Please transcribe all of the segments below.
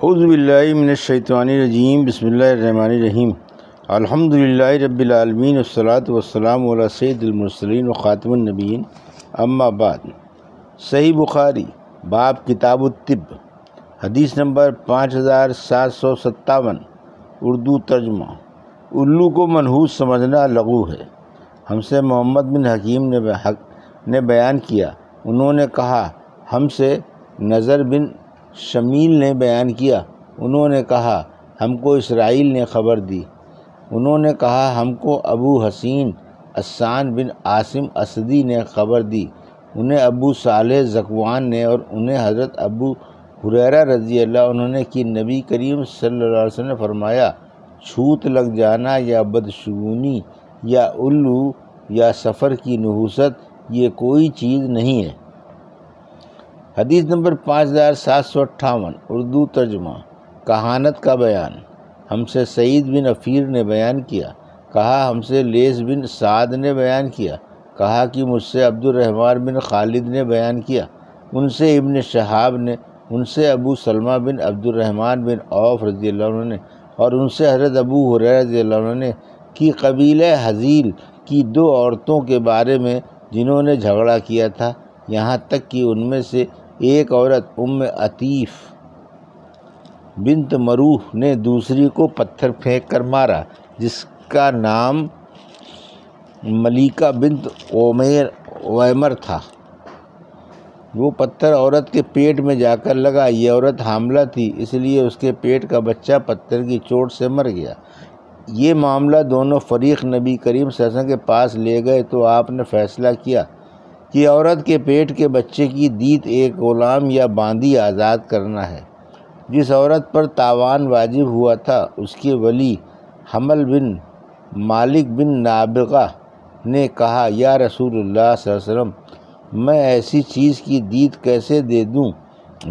اعوذ باللہ من الشیطان الرجیم، بسم اللہ الرحمن الرحیم۔ الحمدللہ رب العالمین، والصلاۃ والسلام علی سید المرسلین وخاتم النبیین، اما بعد۔ صحیح بخاری باب کتاب الطب، حدیث نمبر 5757، اردو ترجمہ۔ الو کو منحوس سمجھنا لغو ہے۔ ہم سے محمد بن حکیم نے بیان کیا، انہوں نے کہا ہم سے نظر بن شمیل نے بیان کیا، انہوں نے کہا ہم کو اسرائیل نے خبر دی، انہوں نے کہا ہم کو ابو حسین عسان بن عاصم اسدی نے خبر دی، انہیں ابو صالح ذکوان نے، اور انہیں حضرت ابو ہریرہ رضی اللہ عنہ نے کہ نبی کریم صلی اللہ علیہ وسلم نے فرمایا، چھوت لگ جانا یا بدشگونی یا الو یا سفر کی نحوست یہ کوئی چیز نہیں ہے۔ حدیث نمبر 5758، اردو ترجمہ۔ کہانت کا بیان۔ ہم سے سعید بن عفیر نے بیان کیا، کہا ہم سے لیث بن سعد نے بیان کیا، کہا کہ مجھ سے عبد الرحمن بن خالد نے بیان کیا، ان سے ابن شہاب نے، ان سے ابو سلمہ بن عبد الرحمن بن عوف رضی اللہ عنہ نے، اور ان سے حضرت ابو ہریرہ رضی اللہ عنہ نے کہ قبیلہ حزیل کی 2 عورتوں کے بارے میں جنہوں نے جھگڑا کیا تھا، یہاں تک کہ ان میں سے ایک عورت ام عطیف بنت مروح نے دوسری کو پتھر پھینک کر مارا، جس کا نام ملیکہ بنت عویمر تھا۔ وہ پتھر عورت کے پیٹ میں جا کر لگا، یہ عورت حاملہ تھی، اس لیے اس کے پیٹ کا بچہ پتھر کی چوٹ سے مر گیا۔ یہ معاملہ دونوں فریق نبی کریم صلی اللہ علیہ وسلم کے پاس لے گئے تو آپ نے فیصلہ کیا کہ عورت کے پیٹ کے بچے کی دیت ایک غلام یا باندی آزاد کرنا ہے۔ جس عورت پر تاوان واجب ہوا تھا، اس کے ولی حمل بن مالک بن نابغہ نے کہا، یا رسول اللہ صلی اللہ علیہ وسلم، میں ایسی چیز کی دیت کیسے دے دوں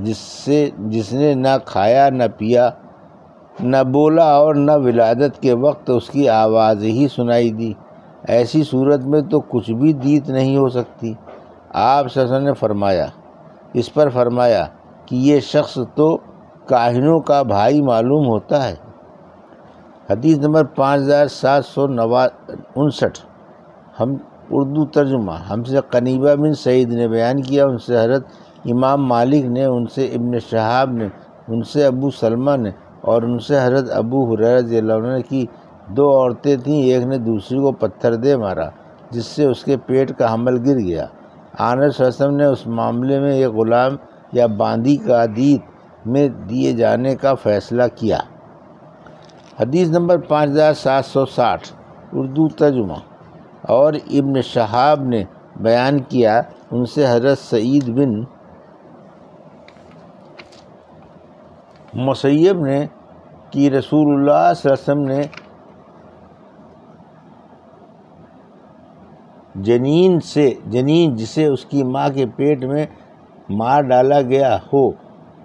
جس نے نہ کھایا نہ پیا نہ بولا اور نہ ولادت کے وقت اس کی آواز ہی سنائی دی؟ ایسی صورت میں تو کچھ بھی دیت نہیں ہو سکتی۔ آپ صلی اللہ علیہ وسلم نے فرمایا، اس پر فرمایا کہ یہ شخص تو کاہنوں کا بھائی معلوم ہوتا ہے۔ حدیث نمبر 5759، اردو ترجمہ۔ ہم سے قنیبہ بن سعید نے بیان کیا، ان سے حضرت امام مالک نے، ان سے ابن شہاب نے، ان سے ابو سلمہ نے، اور ان سے حضرت ابو ہریرہ رضی اللہ عنہ نے کہ 2 عورتیں تھیں، ایک نے دوسری کو پتھر دے مارا جس سے اس کے پیٹ کا حمل گر گیا۔ آنس صلی اللہ علیہ وسلم نے اس معاملے میں ایک غلام یا باندی کا دیت میں دیے جانے کا فیصلہ کیا۔ حدیث نمبر 5760، اردو ترجمہ۔ اور ابن شہاب نے بیان کیا، ان سے حضرت سعید بن مسیب نے کہ رسول اللہ صلی اللہ علیہ وسلم نے جنین جسے اس کی ماں کے پیٹ میں مار ڈالا گیا ہو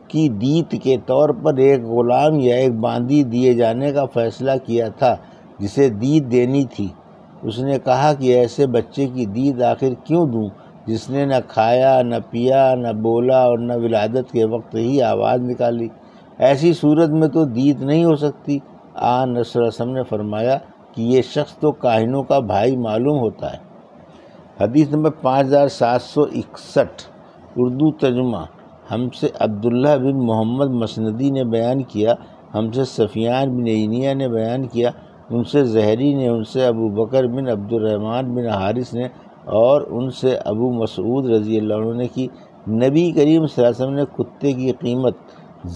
کی دیت کے طور پر ایک غلام یا ایک باندی دیے جانے کا فیصلہ کیا تھا جسے دیت دینی تھی۔ اس نے کہا کہ ایسے بچے کی دیت آخر کیوں دوں جس نے نہ کھایا نہ پیا نہ بولا اور نہ ولادت کے وقت ہی آواز نکالی؟ ایسی صورت میں تو دیت نہیں ہو سکتی۔ آن رسول اللہ صلی اللہ علیہ وسلم نے فرمایا کہ یہ شخص تو کاہنوں کا بھائی معلوم ہوتا ہے۔ حدیث نمبر 5761، اردو ترجمہ۔ ہم سے عبداللہ بن محمد مسندی نے بیان کیا، ہم سے سفیان بن عینیہ نے بیان کیا، ان سے زہری نے، ان سے ابو بکر بن عبد الرحمن بن حارث نے، اور ان سے ابو مسعود رضی اللہ عنہ نے کہ نبی کریم صلی اللہ علیہ وسلم نے کتے کی قیمت،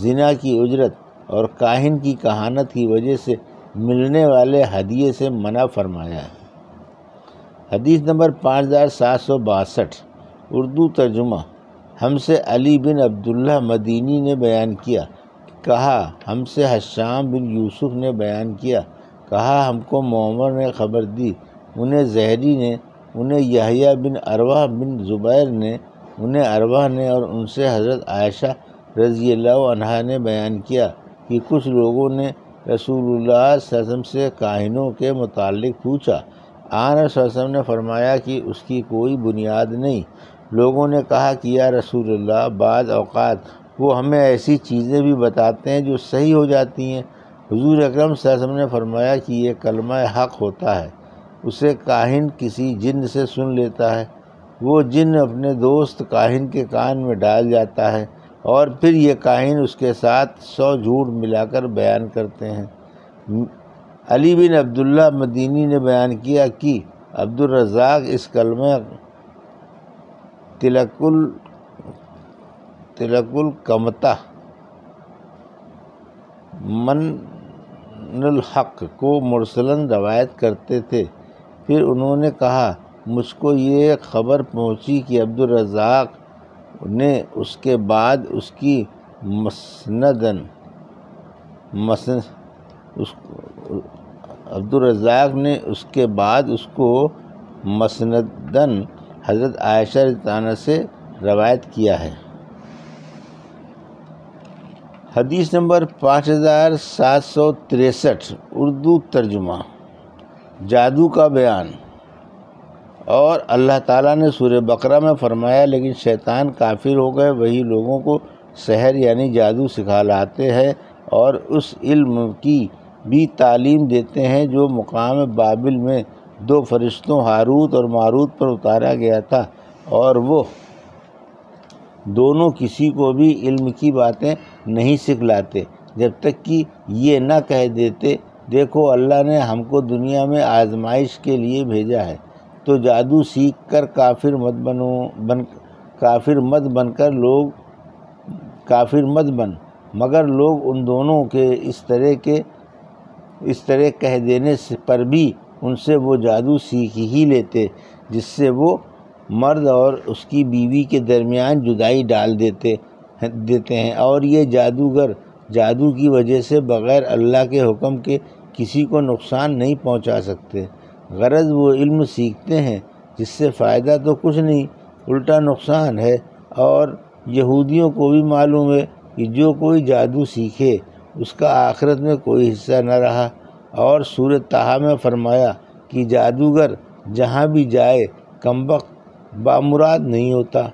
زنا کی اجرت اور کاہن کی کہانت کی وجہ سے ملنے والے ہدیے سے منع فرمایا ہے۔ حدیث نمبر 5762، اردو ترجمہ۔ ہم سے علی بن عبداللہ مدینی نے بیان کیا، کہا ہم سے حشام بن یوسف نے بیان کیا، کہا ہم کو معمر نے خبر دی، انہیں زہری نے، انہیں یحییٰ بن عروہ بن زبیر نے، انہیں عروہ نے، اور ان سے حضرت عائشہ رضی اللہ عنہا نے بیان کیا کہ کچھ لوگوں نے رسول اللہ صلی اللہ علیہ وسلم سے کاہنوں کے متعلق پوچھا۔ آن صلی اللہ علیہ وسلم نے فرمایا کہ اس کی کوئی بنیاد نہیں۔ لوگوں نے کہا کہ یا رسول اللہ، بعض اوقات وہ ہمیں ایسی چیزیں بھی بتاتے ہیں جو صحیح ہو جاتی ہیں۔ حضور اکرم صلی اللہ علیہ وسلم نے فرمایا کہ یہ کلمہ حق ہوتا ہے، اسے کاہن کسی جن سے سن لیتا ہے، وہ جن اپنے دوست کاہن کے کان میں ڈال جاتا ہے، اور پھر یہ کاہن اس کے ساتھ 100 جھوٹ ملا کر بیان کرتے ہیں۔ علی بن عبداللہ مدینی نے بیان کیا کہ عبدالرزاق اس کلمہ تلک الکمتہ من الحق کو مرسلاً روایت کرتے تھے۔ پھر انہوں نے کہا، مجھ کو یہ خبر پہنچی کہ عبدالرزاق نے اس کے بعد اس کی مسنداً حضرت عائشہ رضی اللہ عنہا سے روایت کیا ہے۔ حدیث نمبر 5763 اردو ترجمہ۔ جادو کا بیان۔ اور اللہ تعالیٰ نے سورہ بقرہ میں فرمایا، لیکن شیطان کافر ہو گئے، وہی لوگوں کو سحر یعنی جادو سکھلاتے ہیں اور اس علم کی بھی تعلیم دیتے ہیں جو مقام بابل میں 2 فرشتوں ہاروت اور ماروت پر اتارا گیا تھا، اور وہ دونوں کسی کو بھی علم کی باتیں نہیں سکھلاتے جب تک کہ یہ نہ کہہ دیتے، دیکھو اللہ نے ہم کو دنیا میں آزمائش کے لیے بھیجا ہے، تو جادو سیکھ کر کافر مت بن، مگر لوگ ان دونوں کے اس طرح کہہ دینے پر بھی ان سے وہ جادو سیکھ ہی لیتے جس سے وہ مرد اور اس کی بیوی کے درمیان جدائی ڈال دیتے ہیں، اور یہ جادوگر جادو کی وجہ سے بغیر اللہ کے حکم کے کسی کو نقصان نہیں پہنچا سکتے۔ غرض وہ علم سیکھتے ہیں جس سے فائدہ تو کچھ نہیں، الٹا نقصان ہے، اور یہودیوں کو بھی معلوم ہے کہ جو کوئی جادو سیکھے اس کا آخرت میں کوئی حصہ نہ رہا۔ اور سورہ طٰہٰ میں فرمایا کہ جادوگر جہاں بھی جائے کمبخت بامراد نہیں ہوتا،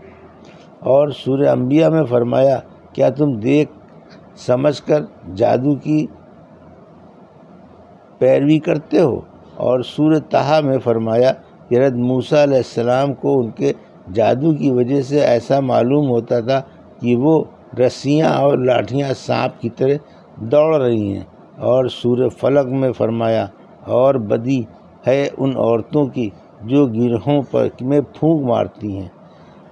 اور سورہ انبیاء میں فرمایا، کیا تم دیکھ سمجھ کر جادو کی پیروی کرتے ہو؟ اور سورہ طٰہٰ میں فرمایا کہ حضرت موسیٰ علیہ السلام کو ان کے جادو کی وجہ سے ایسا معلوم ہوتا تھا کہ وہ رسیاں اور لاٹھیاں سانپ کی طرح دوڑ رہی ہیں۔ اور سورہ فلق میں فرمایا، اور بدی ہے ان عورتوں کی جو گرہوں میں پھونک مارتی ہیں۔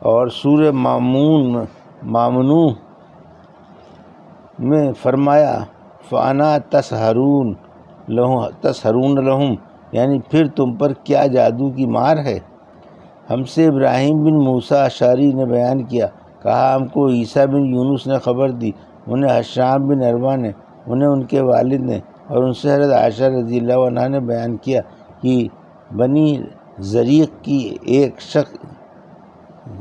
اور سورہ مامنون میں فرمایا، فَأَنَا تَسْحَرُونَ لَهُمْ، یعنی پھر تم پر کیا جادو کی مار ہے۔ ہم سے ابراہیم بن موسیٰ اشعری نے بیان کیا، کہا ہم کو عیسیٰ بن یونس نے خبر دی، انہیں حشام بن عروہ نے، انہیں ان کے والد نے، اور ان سے حضرت عائشہ رضی اللہ عنہا نے بیان کیا کہ بنی زریق کی ایک شخص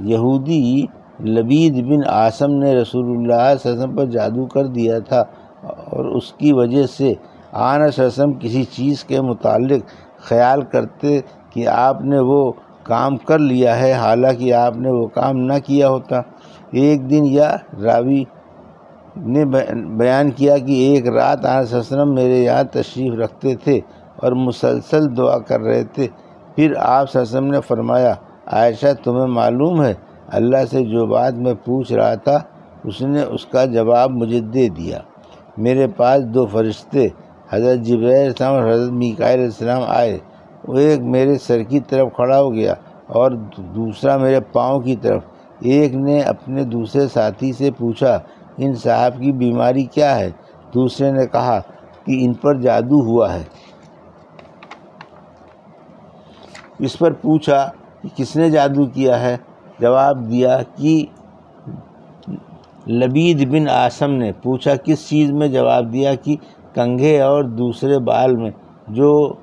یہودی لبید بن عاصم نے رسول اللہ صلی اللہ علیہ وسلم پر جادو کر دیا تھا، اور اس کی وجہ سے آن صلی اللہ علیہ وسلم کسی چیز کے متعلق خیال کرتے کہ آپ نے وہ کام کر لیا ہے، حالانکہ آپ نے وہ کام نہ کیا ہوتا۔ ایک دن یا راوی نے بیان کیا کہ ایک رات آن صلی اللہ علیہ وسلم میرے یہاں تشریف رکھتے تھے اور مسلسل دعا کر رہے تھے۔ پھر آپ صلی اللہ علیہ وسلم نے فرمایا، عائشہ تمہیں معلوم ہے اللہ سے جو بات میں پوچھ رہا تھا اس نے اس کا جواب مجھے دے دیا۔ میرے پاس 2 فرشتے حضرت جبرائیل علیہ السلام اور حضرت میکائیل علیہ السلام آئے، وہ ایک میرے سر کی طرف کھڑا ہو گیا اور دوسرا میرے پاؤں کی طرف۔ ایک نے اپنے دوسرے ساتھی سے پوچھا، ان صاحب کی بیماری کیا ہے؟ دوسرے نے کہا کہ ان پر جادو ہوا ہے۔ اس پر پوچھا کہ کس نے جادو کیا ہے؟ جواب دیا کہ لبید بن عاصم نے۔ پوچھا کس چیز میں؟ جواب دیا کہ کنگھے اور دوسرے بال میں جو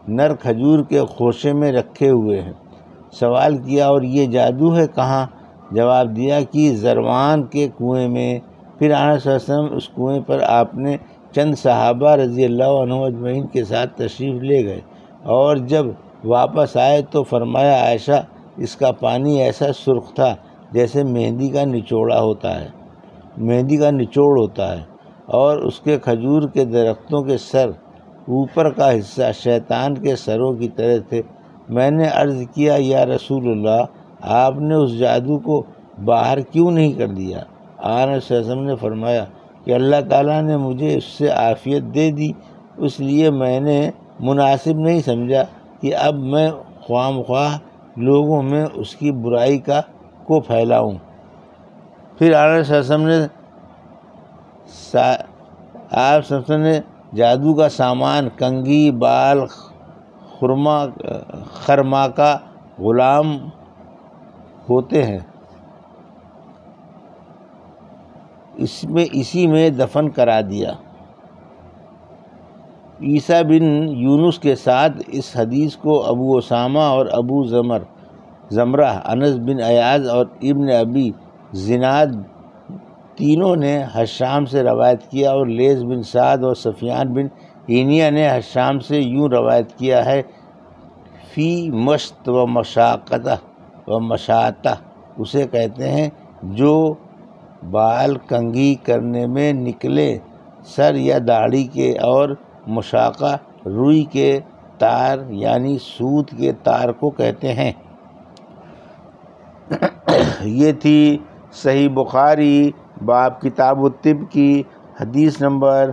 نر کھجور کے خوشے میں رکھے ہوئے ہیں۔ سوال کیا، اور یہ جادو ہے کہاں؟ جواب دیا کہ زروان کے کنویں میں۔ پھر آن صلی اللہ علیہ وسلم اس کنویں پر آپ نے چند صحابہ رضی اللہ عنہم اجمعین کے ساتھ تشریف لے گئے، اور جب واپس آئے تو فرمایا، عائشہ اس کا پانی ایسا سرخ تھا جیسے مہندی کا نچوڑ ہوتا ہے اور اس کے کھجور کے درختوں کے سر اوپر کا حصہ شیطان کے سروں کی طرح تھے۔ میں نے عرض کیا یا رسول اللہ، آپ نے اس جادو کو باہر کیوں نہیں کر دیا؟ آن صلی اللہ علیہ وسلم نے فرمایا کہ اللہ تعالیٰ نے مجھے اس سے عافیت دے دی، اس لیے میں نے مناسب نہیں سمجھا کہ اب میں خواہ مخواہ لوگوں میں اس کی برائی کو پھیلاؤں۔ پھر آن صلی اللہ علیہ وسلم نے جادو کا سامان، کنگھی، بال، خرماکہ غلام ہوتے ہیں، اسی میں دفن کرا دیا۔ عیسیٰ بن یونس کے ساتھ اس حدیث کو ابو اسامہ اور ابو زمرہ، انس بن ایاز اور ابن ابی زناد تینوں نے حشام سے روایت کیا، اور لیث بن سعد اور سفیان بن عینیہ نے حشام سے یوں روایت کیا ہے، فی مشط و مشاطہ اسے کہتے ہیں جو بال کنگھی کرنے میں نکلے، سر یا داڑھی کے، اور مشاقہ روئی کے تار یعنی سوت کے تار کو کہتے ہیں۔ یہ تھی صحیح بخاری باب کتاب الطب کی حدیث نمبر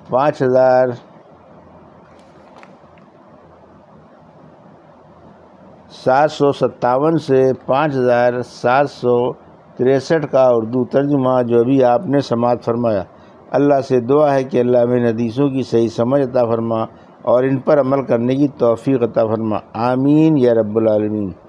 5757 سے 5763 کا اردو ترجمہ جو ابھی آپ نے سماعت فرمایا۔ اللہ سے دعا ہے کہ اللہ میں حدیثوں کی صحیح سمجھ عطا فرما اور ان پر عمل کرنے کی توفیق عطا فرما، آمین یا رب العالمین۔